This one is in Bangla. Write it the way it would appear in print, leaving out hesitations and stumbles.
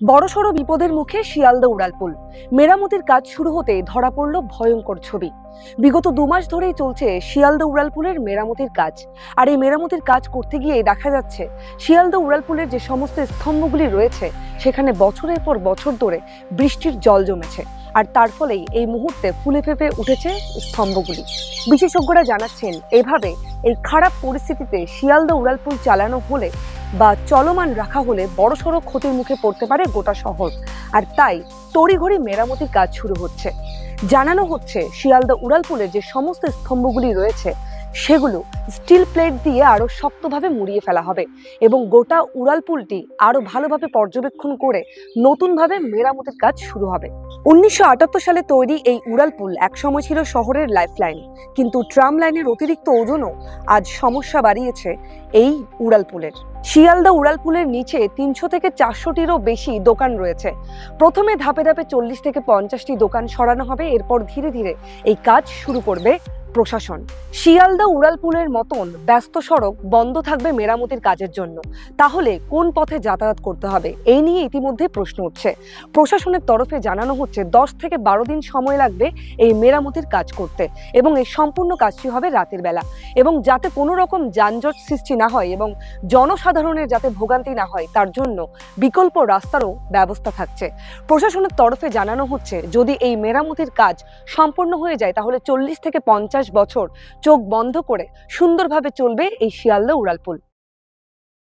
বড়সড় বিপদের মুখে শিয়ালদা উড়ালপুল। মেরামতির কাজ শুরু হতে ধরা পড়ল ভয়ঙ্কর ছবি। বিগত 2 মাস ধরেই চলছে শিয়ালদা উড়ালপুলের মেরামতির কাজ। আর এই মেরামতির কাজ করতে গিয়ে দেখা যাচ্ছে শিয়ালদা উড়ালপুলের যে সমস্ত স্তম্ভগুলি রয়েছে সেখানে বছরের পর বছর ধরে বৃষ্টির জল জমেছে, আর তার ফলেই এই মুহূর্তে ফুলে ফেঁপে উঠেছে স্তম্ভগুলি। বিশেষজ্ঞরা জানাচ্ছেন এভাবে এই খারাপ পরিস্থিতিতে শিয়ালদা উড়ালপুল চালানো হলে বা চলমান রাখা হলে বড়সড় ক্ষতির মুখে পড়তে পারে গোটা শহর। আর তাই তড়িঘড়ি মেরামতির কাজ শুরু হচ্ছে। জানানো হচ্ছে শিয়ালদা উড়ালপুলের যে সমস্ত স্তম্ভগুলি রয়েছে সেগুলো স্টিল প্লেট দিয়ে আরো শক্তভাবে মুড়িয়ে ফেলা হবে এবং গোটা উড়ালপুলটি আরো ভালোভাবে পর্যবেক্ষণ করে নতুনভাবে মেরামতির কাজ শুরু হবে। 1978 সালে তৈরি এই উড়ালপুল একসময় ছিল শহরের লাইফলাইন, কিন্তু ট্রাম লাইনের অতিরিক্ত ওজনও আজ সমস্যা বাড়িয়েছে এই উড়ালপুলের। শিয়ালদা উড়ালপুলের নিচে 300 থেকে 400টিরও বেশি দোকান রয়েছে। প্রথমে ধাপে ধাপে 40 থেকে 50টি দোকান সরানো হবে, এরপর ধীরে ধীরে এই কাজ শুরু করবে প্রশাসন। শিয়ালদা উড়ালপুলের মতন ব্যস্ত সড়ক বন্ধ থাকবে মেরামতির কাজের জন্য, তাহলে কোন পথে যাতায়াত করতে হবে এই নিয়ে ইতিমধ্যে প্রশ্ন উঠছে। প্রশাসনের তরফে জানানো হচ্ছে 10 থেকে 12 দিন সময় লাগবে এই মেরামতির কাজ করতে, এবং এই সম্পূর্ণ কাজটি হবে রাতের বেলা, এবং যাতে কোনো রকম যানজট সৃষ্টি না হয় এবং জনসাধারণের যাতে ভোগান্তি না হয় তার জন্য বিকল্প রাস্তারও ব্যবস্থা থাকছে। প্রশাসনের তরফে জানানো হচ্ছে যদি এই মেরামতির কাজ সম্পূর্ণ হয়ে যায় তাহলে 40 থেকে 50 বছর চোখ বন্ধ করে সুন্দরভাবে চলবে এই শিয়ালদা উড়ালপুল।